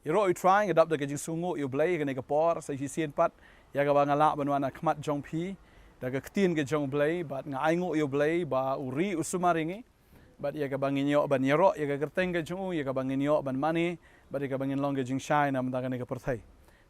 Iro trying adap da kajing sungu yu Balei ka kapor sa hisien pat ya ka bangala banwana khmat jong phi da ka ktin ke jong Balei bat nga aingu yu Balei ba uri usumaringi bat ya ka banginyo ban yero ya ka kerteng ke jong ya ka banginyo ban mani bat ya ka bangin long ke jing shai nam da ka perthai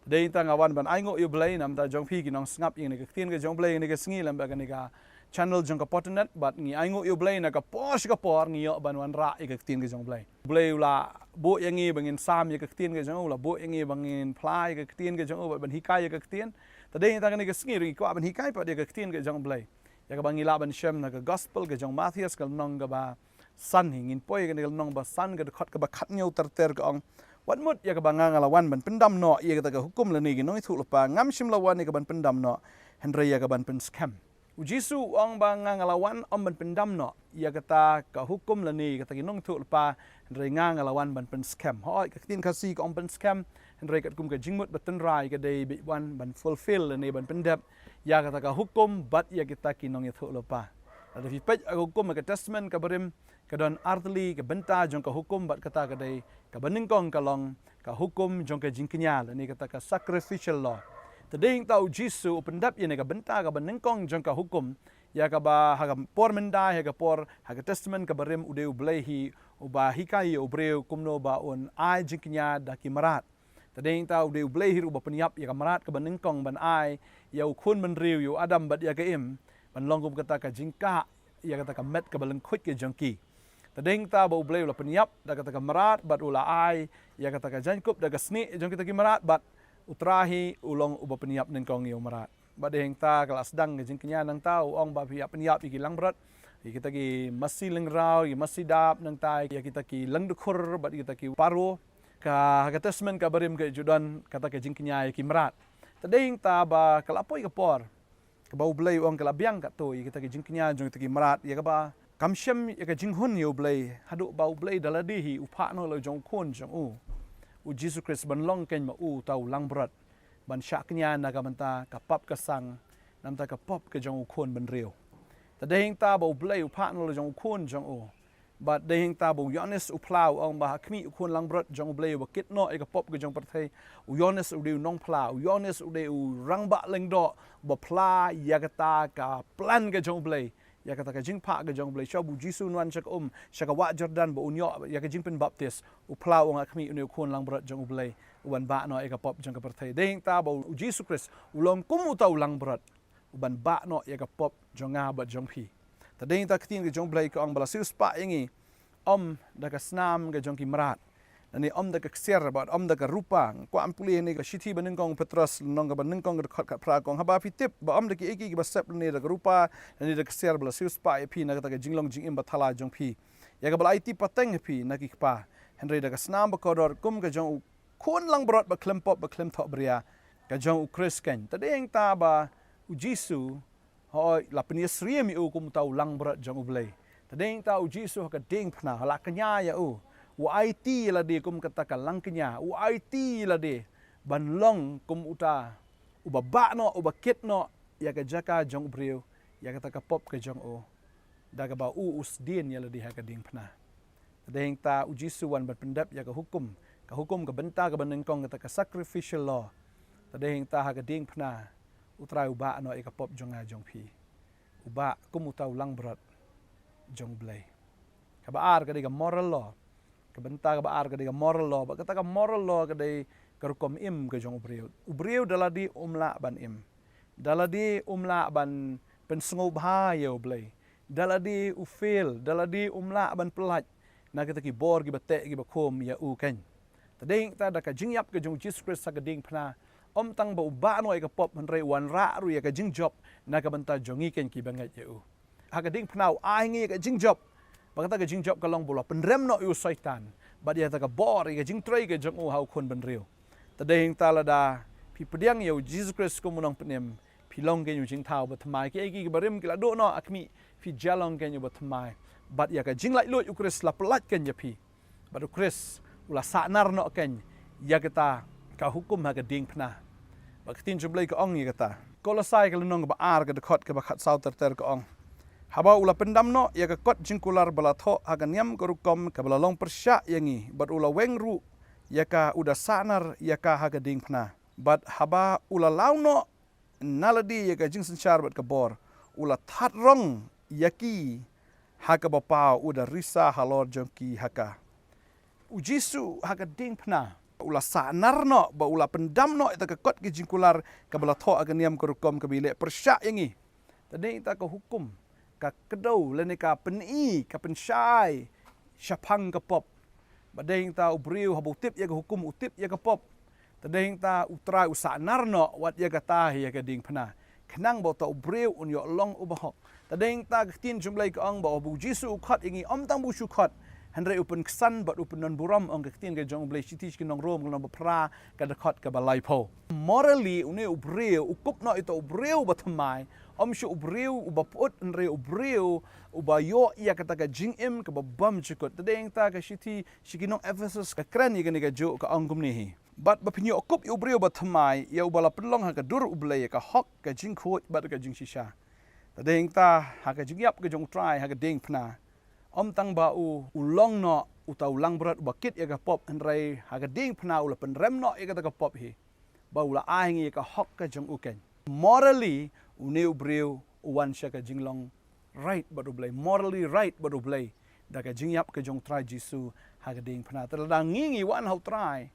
dei ta ngawan ban aingu yu Balei nam da jong phi ki nong ngap ing ka ktin ke jong Balei ni ka singi lam ba ka channel jong ka Potternet bat ngi aingu yu Balei na ka posh ka por ngi yo ban wan ra ka ktin ke jong Balei Balei la bo yang ngi bangin sam ya ka ktin ke jong la bo yang ngi bangin plai ka ktin ke jong ban hikai ya ka ktin ta dei ta ka singi ri ko ban hikai pat ya ka ktin ke jong Balei ya ka bangi la ban shem na ka gospel ke jong Matthias ka nong ka ba san hingin poi ka nong ba san ka khot ka ba khat nyau ter ka ong wat mut ya ka banga ngalawan ban pendam no ya ka hukum la ni gi noi thu pa ngam shim lawan ni ka ban pendam no henry ya ka ban pen scam Jisu ong banga ngalawan om ban pendam no ya kata ka hukum la ni kata gi nong thu pa henry nga ngalawan ban pen scam hoi ka tin kasi ka ong pen scam henry ka kum ka jingmut batan rai ka dei bi wan ban fulfill la ni ban pendap ya kata ka hukum bat ya kita ki nong thu pa ada fi pej hukum ka testament ka berim ka don artli ka benta jong ka hukum bat kata ka dei ka baningkong ka long ka hukum jong ka jingknya la ni kata ka sacrificial law tading tau Jisu pendap ye ka benta ka baningkong jong ka hukum ya ka ba ha por menda ya ka por ha ka testament ka berim ude Balei hi uba hikai ubreu kumno ba on ai jingknya da ki marat tading tau ude Balei hi uba penyap ya ka marat ka baningkong ban ai ya ukun men riu yu adam bat ya ka im ban longkum kata ka jingka ya kata ka met ka balang khut ke jongki tading ta ba Balei la penyap da kata ka marat bat ula ai ya kata ka jankup da ka sni jong kita ki marat bat utrahi ulong uba penyap ningkong yu marat badeng ta kelas dang ke jingknya nang tau ong ba penyap iki lang berat kita ki masih lengrau ki masih dap nang tai ya kita ki lang dukur bat kita ki paru ka testament ka berim ke judan kata ke jingknya ki marat tading ta ba kalapoi ka por ka ba Balei ong kalabiang ka to kita ki jingknya jong kita ki marat ya ka ba kamshem ya ka jinghun yu Balei hadu ba Balei daladihi upa no lo jong kun jong u Jisu Christ ban long ken ma u tau lang berat ban syaknya na ka manta ka pap ka sang nam ta ka pop ke jong kun ban riu tading ta ba Balei upa no lo jong kun jong u but ding ta bu yones u plau ong ba khmi kun lang berat jong Balei ba kit no e ka pop ke jong perthai u yones u de nong plau yones u de u rang ba leng do ba pla ya kata ka plan ke jong Balei ya kata ka jing pa ke jong Balei shabu Jisu nuan chak shaka wa Jordan ba unyo ya ka jing pen baptis u plau ong khmi u kun lang berat jong Balei uban ba no e ka pop jong ka perthai ding ta ba u Jisu Christ u long kum u tau lang berat uban ba no ya ka pop jong nga ba jong phi tading ta ktin ke jong Balei ka ong bala sius pa ingi om da ka snam ke jong ki marat ani om da ka kser ba om da ka rupa ko ampuli ni ka shithi baningkong Petrus nong ka baningkong ka khot ka pra kong haba fi tip ba om da ki eki ba sep ni da ka rupa ani da kser bala sius pa pi na ka ta ka jinglong jing im ba thala jong phi ya ka bala IT pateng phi na ki pa henry da ka snam ba kodor kum ka jong kun lang brot ba klem pop ba klem thok bria ka jong Chris ken tading ta ba u Jisu hoi la peniasriem u kum tau lang brot jong Balei tading ta u Jisu ka ding phna hala kanya ya u IT la de kum kata ka lang kanya u IT la de ban long kum uta uba ba no uba kit no ya ka jaka jong breu ya kata ka pop ka jong o da ka ba u usdin ya la de ha ka ding phna tading ta u Jisu wan ban pendap ya ka hukum ka benta ka baningkong kata ka sacrificial law tading ta ha ka ding phna utrai uba no e ka pop jong a jong phi uba kum uta ulang berat jong Balei ka baar ka de ka moral law ka benta ka baar ka de ka moral law ba kata ka moral law ka de ka rukom im ka jong ubreu daladi umla ban im daladi umla ban pensengo bahaya Balei daladi u fail daladi umla ban pelaj na kita ki bor ki bate ki bakom ya u ken tading ta da ka jingyap ka jong Jesus Christ sa ka ding phna om tang ba uba no ka pop henry wan ra ru ya ka jing job na ka benta jongi ken ki bangat ya u ha ka ding phna ai ngi ka jing job bakata ka jing job ka long bola penrem no yu saitan ba dia ta ka bor ka jing trai ka jong u hau kun ban riu tading ta la da pi pediang yo Jesus Christ ko munong penem pi long ken yu jing thau ba thmai ki ki barim ki la do no akmi pi jalong ken yu ba thmai bat ya ka jing lai lut u Christ la pelat ken ya pi ba du Christ ula sanar no ken ya kita ka hukum ha ka ding phna ba ktin jom Balei ka ong ya kata kolosai ka lenong ba ar ka de khot ka ba khat sau ter ka ong haba ula pendam no ya ka kot jingkular bala tho aga niam ko rukom ka bala long persya yangi bat ula wengru yaka udah sanar yaka haga ding pna. But haba ula launo naladi yaka jing senchar bat Khubor. Ula that rong yaki haka bapau udah risa halor jongki haka. Jisu haka ding pna. Ula sanar no ba ula pendam no ita kekot ki jingkular ka bala tho aganiam korukom ka bile persyak yangi. Tadi ita ka hukum ka kedau lene ka peni ka pensyai syapang ka pop. Badai ta ubriu habutip ya ka hukum utip ya ka pop. Tadi ta utrai usanar no wat ya ka tahi ya ka ding pna. Kenang ba ta ubriu un yo long ubahok. Tadi ta tin jumlai ka ang ba bu Jisu ukhat yangi tang bu syukhat. Handrai upen kesan bat upen non buram ong ketin ke jong blai citi ke nong rom nong bapra ka dekot ke balai po. Morally une ubreu ukup no itu ubreu batamai syu ubreu ubaput handrai ubreu ubayo ia kata ka jingim ke babam cukut. Tadeng ta ka citi shikinong Ephesus ka kran ye ke jo ka angkum ni. Bat bapinyo ukup ubreu batamai ya ubala pelong ha ka dur ublai ka hok ka jingkhot bat ka jing shisha. Tadeng ta ha ka jingyap ke jong try ha ka ding pna. Tang bau ulong no utau lang berat bakit ya ka pop handrai haga ding pna ula penrem no ya ka pop hi bau la ahingi ka hok ka jong uken morally une ubreu uwan sha ka jinglong right but ublay morally right but ublay da ka jingyap ka jong try Jisu haga ding pna terda ngingi wan hau try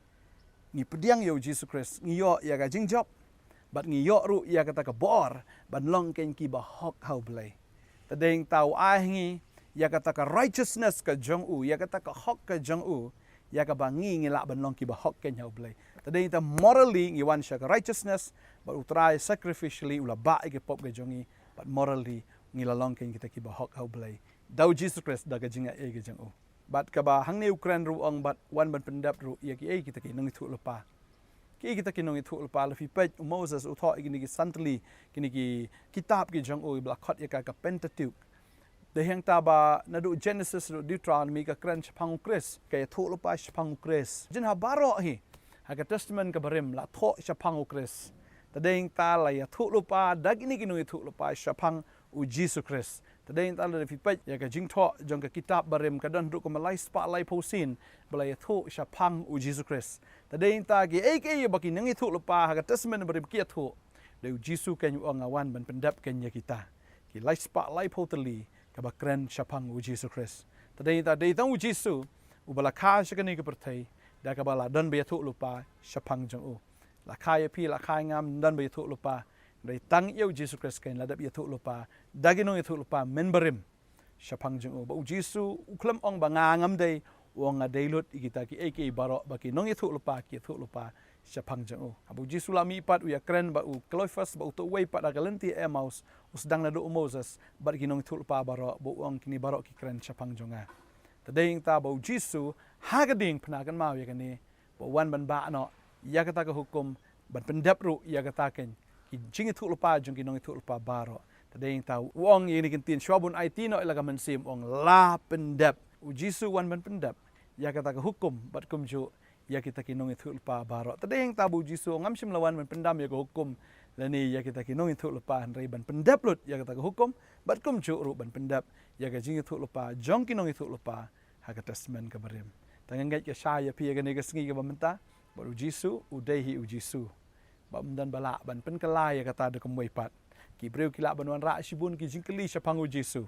ni pediang yo Jesus Christ ngiyo ya ka jingjop but ngiyo ru ya ka ta ka bor ban long ken ki ba hok hau blay tadeng tau ahingi ya kata ka righteousness ka jong u ya kata ka hok ka jong u ya ka bangi ngila banlong ki ba hok ken hau blai tadi ta morally ngi wan sha ka righteousness but utrai sacrificially ula ba ke pop ka jongi but morally ngila long ken kita ki ba hok hau blai dau Jesus Christ da ka jinga e ka jong u but ka ba hang ne Ukraine ru ong but wan ban Pyndep ru ya ki e kita ki nang thu lepa ki kita ki nang thu lepa la fi pej Moses u tho ki ni ki santli ki kitab ki jong u bla khot ya ka Pentateuch Dehang taba nadu Genesis nadu Deuteronomy ka kran chapang Chris kaya thu lupa chapang Chris jin ha baroh hi ha ka testament ka barim la tho chapang Chris tadeng ta la ya thu lupa dagini kinu thu lupa chapang u Jesus Christ tadeng ta la fi pej ya ka jing tho jong ka kitab barim ka dan ru ka malai spa lai posin bala ya thu chapang u Jesus Christ tadeng ta ki ai baki nangi thu lupa ha ka testament barim ki thu de Jisu kan yu ngawan ban Pyndep kan ya kita ki lai spa lai potali kabakren syapang u Jesus Christ. Tadai ta dei tang u Jisu ubala kha shakani ke perthai da kabala dan be thu lupa syapang jong u. La kha pi la kha ngam dan be thu lupa dei tang eu Jesus Christ kan la da be thu lupa dagino thu lupa menberim syapang jong u. Ba u Jisu uklam ong banga ngam dei wong ngadei lut kita ki eke baroh baki nong thu lupa ki thu lupa syapang jong u. Abu Jisu la mi pat u ya kren ba u Clophas ba u to wei pat da galenti Emmaus usdang na do Moses bat ginong thul pa baro bo ong kini baro ki kren chapang jonga tadeng ta bo Jisu hagading pnagan mau ya kani bo wan ban ba no ya kata ka hukum ban Pyndep ru ya kata ken ki jing thul pa jong ginong thul pa baro tadeng ta wong yini kin tin shwabun IT no ilaga mansim ong la Pyndep u Jisu wan ban Pyndep ya kata ka hukum bat kumju ya kita kinong thul pa baro tadeng ta bo Jisu ngam sim lawan ban Pyndam ya ka hukum lani ya kita kinong itu lupa handrai ban Pyndep lut ya kata hukum bat kum cu ru ban Pyndep ya ka jing itu lupa jong kinong itu lupa ha ka testament ka barim tangan gai ka sha ya pi ga ne ka sngi ka bamenta baru Jisu udehi u Jisu bam dan bala ban pen kala ya kata de kumoi pat ki breu kila banwan ra shibun ki jing kali syapang u Jisu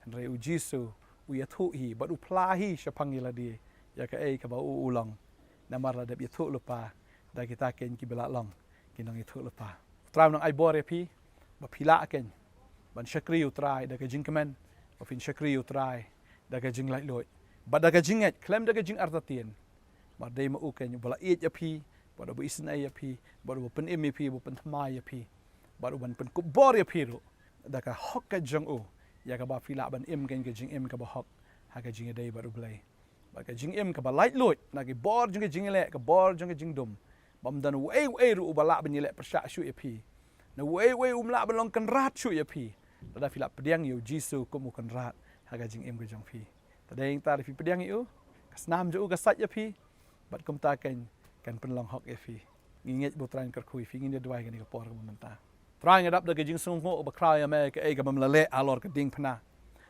handrai u Jisu u ya thu hi bat u plahi syapang ila di ya ka ka ba u ulong namar la de ya thu lupa da kita ken ki bala long kinong itu lupa trai nang ai bor pi ba phila ken ban shakri utrai da ka jing kemen ba fin shakri utrai da ka jing lai loi ba da ka jing et klem da ka jing artatien ba dei ma u ken bala e pi ba da bu isn ai pi ba da pen em pi bu pen thmai pi ba da ban pen Khubor pi ru da ka hok ka jong u ya ka ba phila ban em ken ka jing em ka ba hok ha ka jing dei ba ru blai ba ka jing em ka ba lai loi na ki bor jing ka jing le ka bor jing ka jing dum bam dan wei ru ubala benile persya syu pi na wei umla balong kan rat syu pi tada filap pediang yu Jisu kum kan rat haga jing em ga jong pi tada ing tar fi pediang yu kasnam ju ga sat pi bat kum ta kan penlong hok pi nginget botran kar khui fi ngin dwai ga ni ka por ga menta trying it up da ga jing sung ho ba krai me ka e ga mamlale alor ka ding phna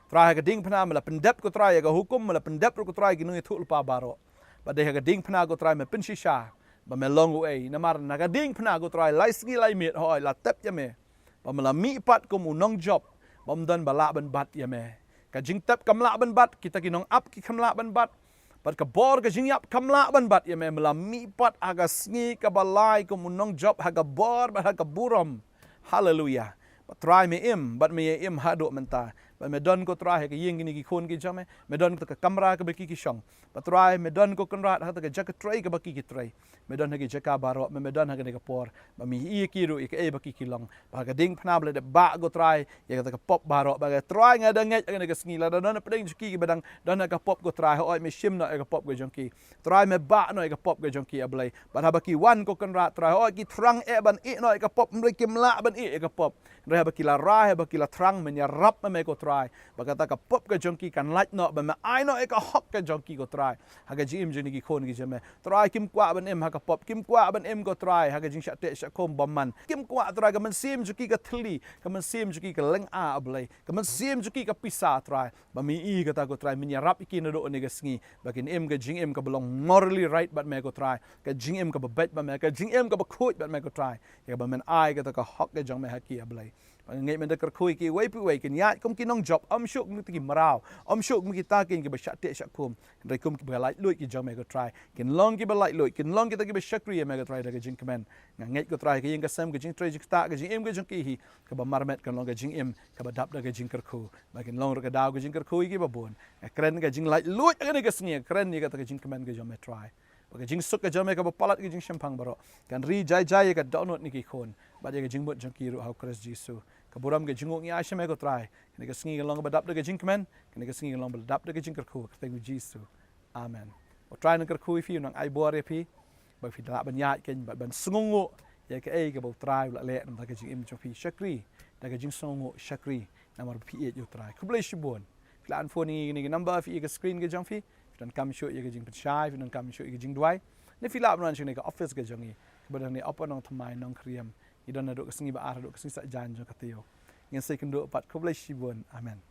try ga ding phna mala Pyndep ko try ga hukum mala Pyndep ko try gi nu thul pa baro ba de ha ding phna go try me pin shisha ba me long uai namar na ga ding phna go try lai sngi lai mit hoi la tep ya me ba me la mi pat ko mu nong job bom dan bala ban bat ya me ka jing tep kamla ban bat kita ki nong up ki kamla ban bat pat ka bor ka jing yap kamla ban bat ya me la mi pat aga sngi ka balai ko mu nong job ha ga bor ba ha ka burom hallelujah but try me im but me im hado menta but me don ko try ke ying ni ki khon ki jame me don ko ka kamera ka beki ki shong but try me don ko konrat ha ta ka jak try ka baki ki try me don ha ki jaka baroh me don ha ka por ba mi i ki ru ke e baki ki long ba ka ding phna ble de ba go try ya ka ka pop baroh ba ka try nga da nge ka sngi la don peding ki badang don ka pop go try oi me shim no ka pop go jonki try me ba no ka pop go jonki ablay but ha baki wan ko konrat try oi ki trang e ban i no ka pop mle kim la ban i ka pop re ha baki la ra ha baki la trang men ya rap me ko try ba ka ta ka pop ka jonki kan lach no ba me ai no e ka hok ka jonki go try ha ka jim jini ki khon ki jame try kim kwa ban em ha ka pop kim kwa ban em go try ha ka jing sha te sha kom bam man kim kwa try ka man sim juki ka thli ka man sim juki ka leng a ablay ka man sim juki ka pisa try ba mi i ka ta go try min ya rap ki na do ne ga sngi ba kin em ka jing em ka belong morally right but me go try ka jing em ka ba bet ba me ka jing em ka ba khoi but me go try ya ba men ai ka ta ka hok ka jong me ha ki ablay ngai men der khui ki wei pi wei kin ya kom ki nong job am shuk mi ki marau am shuk mi ki ta kin ki ba shat te sha kum re kum ki ba lai lui ki jong me go try kin long ki ba lai lui kin long ki ta ki ba shakri me go try da jing command ngai go try ki yin ka sam ki jing try ji ta ki jing em ki jong ki hi ka ba marmet kan long ka jing em ka ba dap da ka jing kar khu ba kin long ka daw ka jing kar khu ki ba bon kren ka jing lai lui ka ni ka sngi kren ni ka ta ka jing command ka jong me try ba jing suk ka jong me ka ba palat ki jing shampang baro kan ri jai jai ka download ni ki khon ba ka jing bot jong ki ru how Christ Jisu kaburam ke jingok ni asha me ko try kini ka sngi long ba dap de ka jing command kini ka sngi long ba dap de ka jing kar khu thank you Jisu amen o try nang kar khu fi nang ai bor fi ba fi da ban ya ken ba ban sngongo ya ka ei ka ba try la le nam ka jing im cho fi shakri da ka jing sngongo shakri namar fi e yo try kublai shibon plan phone ni number fi ka screen ke jong fi dan kam show ye ka jing pchai fi dan kam show ye ka jing dwai ne fi la ban chini ka office ke jongi ba dan ni apa Nongthymmai Nongkhryiem idon na do ka sngi ba ar do ka sngi sa jan jo ka teo ngin se kan do pat kublai shibon amen